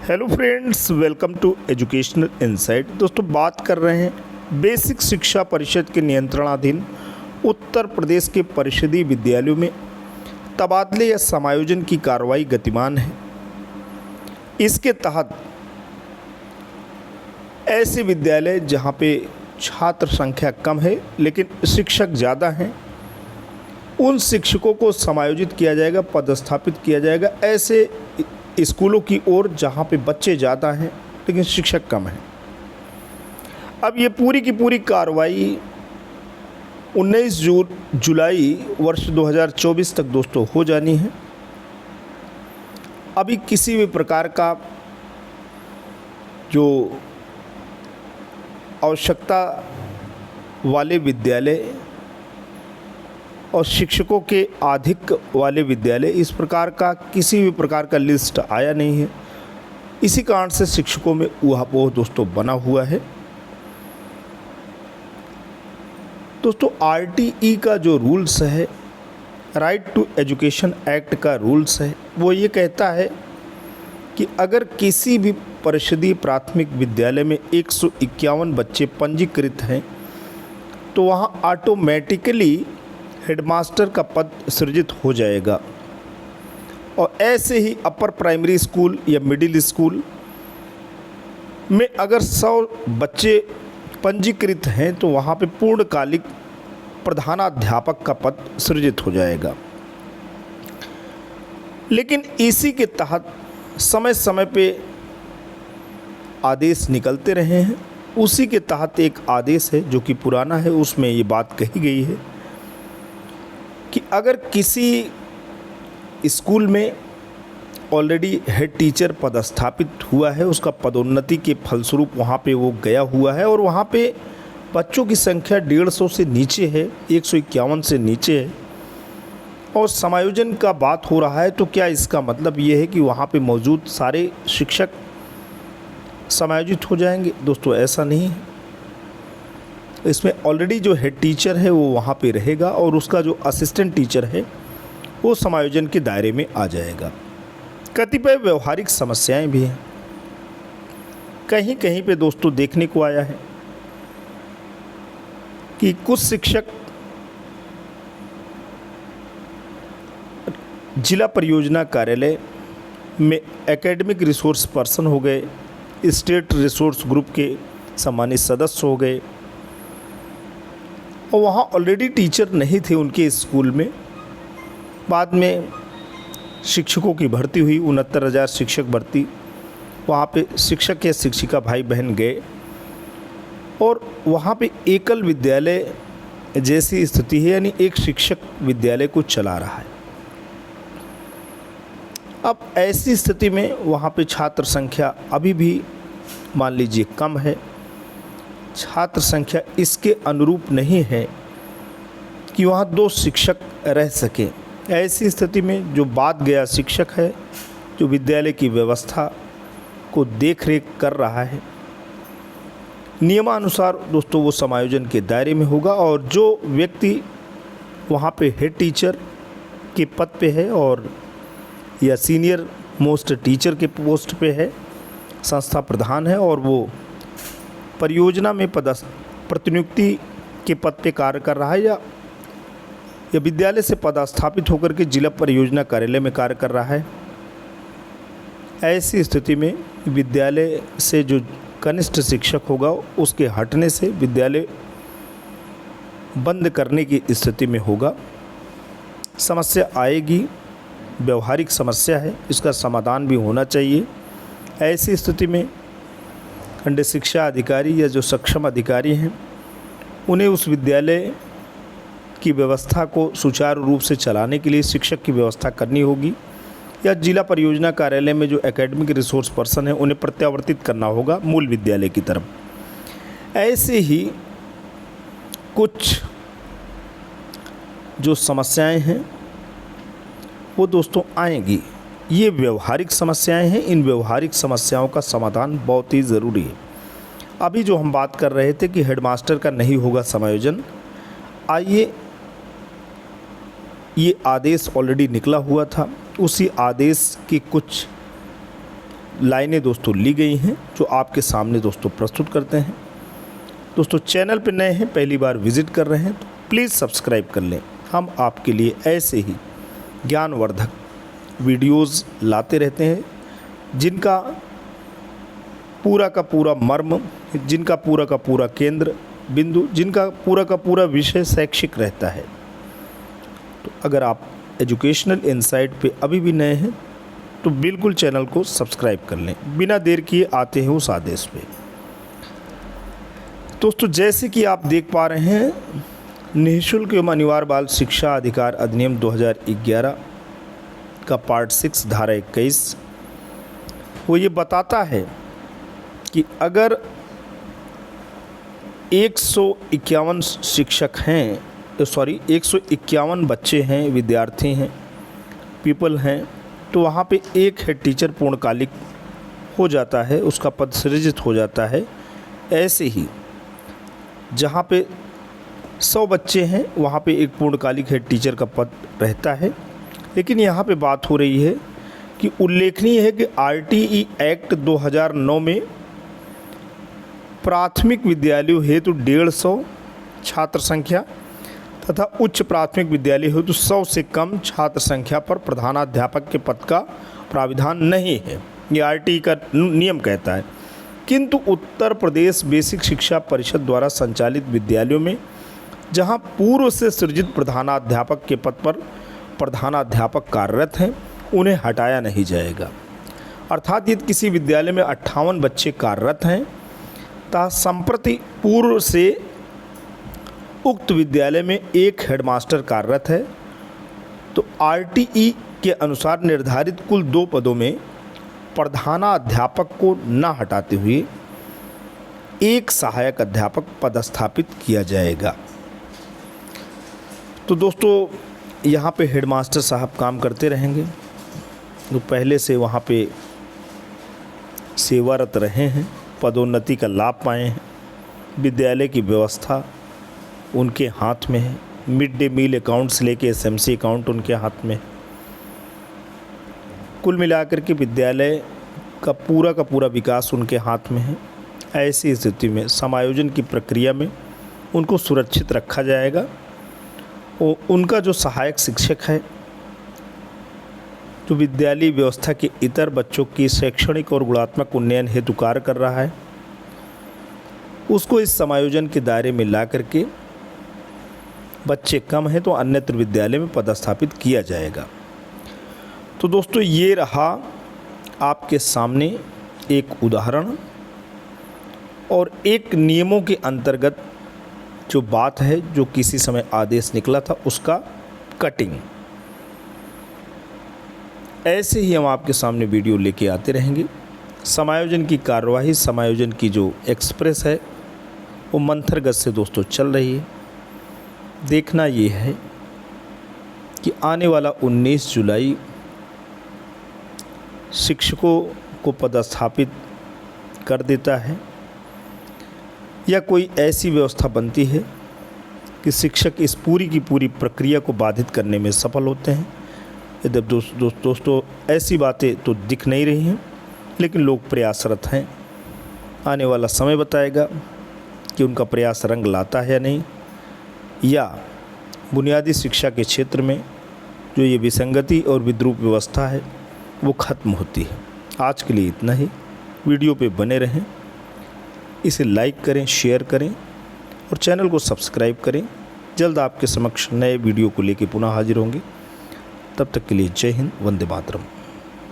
Hello friends, welcome to Educational Insight. दोस्तों, बात कर रहे हैं बेसिक शिक्षा परिषद के नियंत्रणाधीन उत्तर प्रदेश के परिषदीय विद्यालयों में तबादले या समायोजन की कार्रवाई गतिमान है। इसके तहत ऐसे विद्यालय जहां पे छात्र संख्या कम है लेकिन शिक्षक ज़्यादा हैं, उन शिक्षकों को समायोजित किया जाएगा, पदस्थापित किया जाएगा ऐसे स्कूलों की ओर जहाँ पे बच्चे ज़्यादा हैं लेकिन शिक्षक कम हैं। अब ये पूरी की पूरी कार्रवाई 19 जुलाई वर्ष 2024 तक दोस्तों हो जानी है। अभी किसी भी प्रकार का जो आवश्यकता वाले विद्यालय और शिक्षकों के अधिक वाले विद्यालय, इस प्रकार का किसी भी प्रकार का लिस्ट आया नहीं है। इसी कारण से शिक्षकों में ऊहापोह दोस्तों बना हुआ है। दोस्तों, आरटीई का जो रूल्स है, राइट टू एजुकेशन एक्ट का रूल्स है, वो ये कहता है कि अगर किसी भी परिषदीय प्राथमिक विद्यालय में 151 बच्चे पंजीकृत हैं तो वहाँ ऑटोमेटिकली हेडमास्टर का पद सृजित हो जाएगा। और ऐसे ही अपर प्राइमरी स्कूल या मिडिल स्कूल में अगर 100 बच्चे पंजीकृत हैं तो वहाँ पे पूर्णकालिक प्रधानाध्यापक का पद सृजित हो जाएगा। लेकिन इसी के तहत समय समय पे आदेश निकलते रहे हैं। उसी के तहत एक आदेश है जो कि पुराना है, उसमें ये बात कही गई है कि अगर किसी स्कूल में ऑलरेडी हेड टीचर पदस्थापित हुआ है, उसका पदोन्नति के फलस्वरूप वहाँ पे वो गया हुआ है और वहाँ पे बच्चों की संख्या 150 से नीचे है, 151 से नीचे है और समायोजन का बात हो रहा है, तो क्या इसका मतलब ये है कि वहाँ पे मौजूद सारे शिक्षक समायोजित हो जाएंगे? दोस्तों, ऐसा नहीं है। इसमें ऑलरेडी जो हेड टीचर है वो वहाँ पे रहेगा और उसका जो असिस्टेंट टीचर है वो समायोजन के दायरे में आ जाएगा। कतिपय व्यवहारिक समस्याएं भी हैं। कहीं कहीं पे दोस्तों देखने को आया है कि कुछ शिक्षक जिला परियोजना कार्यालय में एकेडमिक रिसोर्स पर्सन हो गए, स्टेट रिसोर्स ग्रुप के सम्मानित सदस्य हो गए और वहाँ ऑलरेडी टीचर नहीं थे उनके स्कूल में। बाद में शिक्षकों की भर्ती हुई, 69,000 शिक्षक भर्ती, वहाँ पे शिक्षक या शिक्षिका भाई बहन गए और वहाँ पे एकल विद्यालय जैसी स्थिति है, यानी एक शिक्षक विद्यालय को चला रहा है। अब ऐसी स्थिति में वहाँ पे छात्र संख्या अभी भी मान लीजिए कम है, छात्र संख्या इसके अनुरूप नहीं है कि वहाँ 2 शिक्षक रह सकें। ऐसी स्थिति में जो बाद गया शिक्षक है, जो विद्यालय की व्यवस्था को देख रेख कर रहा है, नियमानुसार दोस्तों वो समायोजन के दायरे में होगा और जो व्यक्ति वहाँ पे हेड टीचर के पद पे है और या सीनियर मोस्ट टीचर के पोस्ट पे है, संस्था प्रधान है और वो परियोजना में प्रतिनियुक्ति के पद पे कार्य कर रहा है या विद्यालय से पदस्थापित होकर के जिला परियोजना कार्यालय में कार्य कर रहा है, ऐसी स्थिति में विद्यालय से जो कनिष्ठ शिक्षक होगा उसके हटने से विद्यालय बंद करने की स्थिति में होगा। समस्या आएगी, व्यवहारिक समस्या है, इसका समाधान भी होना चाहिए। ऐसी स्थिति में खंड शिक्षा अधिकारी या जो सक्षम अधिकारी हैं उन्हें उस विद्यालय की व्यवस्था को सुचारू रूप से चलाने के लिए शिक्षक की व्यवस्था करनी होगी या जिला परियोजना कार्यालय में जो एकेडमिक रिसोर्स पर्सन है उन्हें प्रत्यावर्तित करना होगा मूल विद्यालय की तरफ। ऐसे ही कुछ जो समस्याएं हैं वो दोस्तों आएंगी। ये व्यवहारिक समस्याएं हैं, इन व्यवहारिक समस्याओं का समाधान बहुत ही ज़रूरी है। अभी जो हम बात कर रहे थे कि हेडमास्टर का नहीं होगा समायोजन, आइए ये आदेश ऑलरेडी निकला हुआ था, उसी आदेश की कुछ लाइनें दोस्तों ली गई हैं जो आपके सामने दोस्तों प्रस्तुत करते हैं। दोस्तों चैनल पर नए हैं, पहली बार विजिट कर रहे हैं तो प्लीज़ सब्सक्राइब कर लें। हम आपके लिए ऐसे ही ज्ञानवर्धक वीडियोस लाते रहते हैं जिनका पूरा का पूरा मर्म, जिनका पूरा का पूरा केंद्र बिंदु, जिनका पूरा का पूरा विषय शैक्षिक रहता है। तो अगर आप एजुकेशनल इनसाइट पे अभी भी नए हैं तो बिल्कुल चैनल को सब्सक्राइब कर लें। बिना देर किए आते हैं उस आदेश पे। दोस्तों जैसे कि आप देख पा रहे हैं, निःशुल्क एवं अनिवार्य बाल शिक्षा अधिकार अधिनियम 2011 का पार्ट 6 धारा 21 वो ये बताता है कि अगर 151 शिक्षक हैं, 151 बच्चे हैं, विद्यार्थी हैं, पीपल हैं, तो वहाँ पे एक हेड टीचर पूर्णकालिक हो जाता है, उसका पद सृजित हो जाता है। ऐसे ही जहाँ पे 100 बच्चे हैं वहाँ पे एक पूर्णकालिक हेड टीचर का पद रहता है। लेकिन यहाँ पे बात हो रही है कि उल्लेखनीय है कि RTE एक्ट 2009 में प्राथमिक विद्यालयों हेतु 150 छात्र संख्या तथा उच्च प्राथमिक विद्यालय हेतु 100 से कम छात्र संख्या पर प्रधानाध्यापक के पद का प्राविधान नहीं है, ये RTE का नियम कहता है। किंतु उत्तर प्रदेश बेसिक शिक्षा परिषद द्वारा संचालित विद्यालयों में जहां पूर्व से सृजित प्रधानाध्यापक के पद पर प्रधानाध्यापक कार्यरत हैं, उन्हें हटाया नहीं जाएगा। अर्थात यदि किसी विद्यालय में 58 बच्चे कार्यरत हैं तथा संप्रति पूर्व से उक्त विद्यालय में एक हेडमास्टर कार्यरत है, तो RTE के अनुसार निर्धारित कुल 2 पदों में प्रधानाध्यापक को न हटाते हुए एक सहायक अध्यापक पदस्थापित किया जाएगा। तो दोस्तों यहाँ पे हेडमास्टर साहब काम करते रहेंगे जो पहले से वहाँ पे सेवारत रहे हैं, पदोन्नति का लाभ पाए हैं। विद्यालय की व्यवस्था उनके हाथ में है, मिड डे मील अकाउंट से लेके SMC अकाउंट उनके हाथ में है। कुल मिलाकर के विद्यालय का पूरा विकास उनके हाथ में है। ऐसी स्थिति में समायोजन की प्रक्रिया में उनको सुरक्षित रखा जाएगा और उनका जो सहायक शिक्षक है जो विद्यालय व्यवस्था के इतर बच्चों की शैक्षणिक और गुणात्मक उन्नयन हेतु कार्य कर रहा है, उसको इस समायोजन के दायरे में ला करके बच्चे कम हैं तो अन्यत्र विद्यालय में पदस्थापित किया जाएगा। तो दोस्तों ये रहा आपके सामने एक उदाहरण और एक नियमों के अंतर्गत जो बात है, जो किसी समय आदेश निकला था उसका कटिंग। ऐसे ही हम आपके सामने वीडियो लेके आते रहेंगे। समायोजन की कार्यवाही, समायोजन की जो एक्सप्रेस है वो मंथर गति से दोस्तों चल रही है। देखना ये है कि आने वाला 19 जुलाई शिक्षकों को पदस्थापित कर देता है या कोई ऐसी व्यवस्था बनती है कि शिक्षक इस पूरी की पूरी प्रक्रिया को बाधित करने में सफल होते हैं। यदि दोस्तों ऐसी बातें तो दिख नहीं रही हैं, लेकिन लोग प्रयासरत हैं। आने वाला समय बताएगा कि उनका प्रयास रंग लाता है या नहीं, या बुनियादी शिक्षा के क्षेत्र में जो ये विसंगति और विद्रूप व्यवस्था है वो ख़त्म होती है। आज के लिए इतना ही। वीडियो पे बने रहें, इसे लाइक करें, शेयर करें और चैनल को सब्सक्राइब करें। जल्द आपके समक्ष नए वीडियो को लेकर पुनः हाजिर होंगे। तब तक के लिए जय हिंद, वंदे मातरम।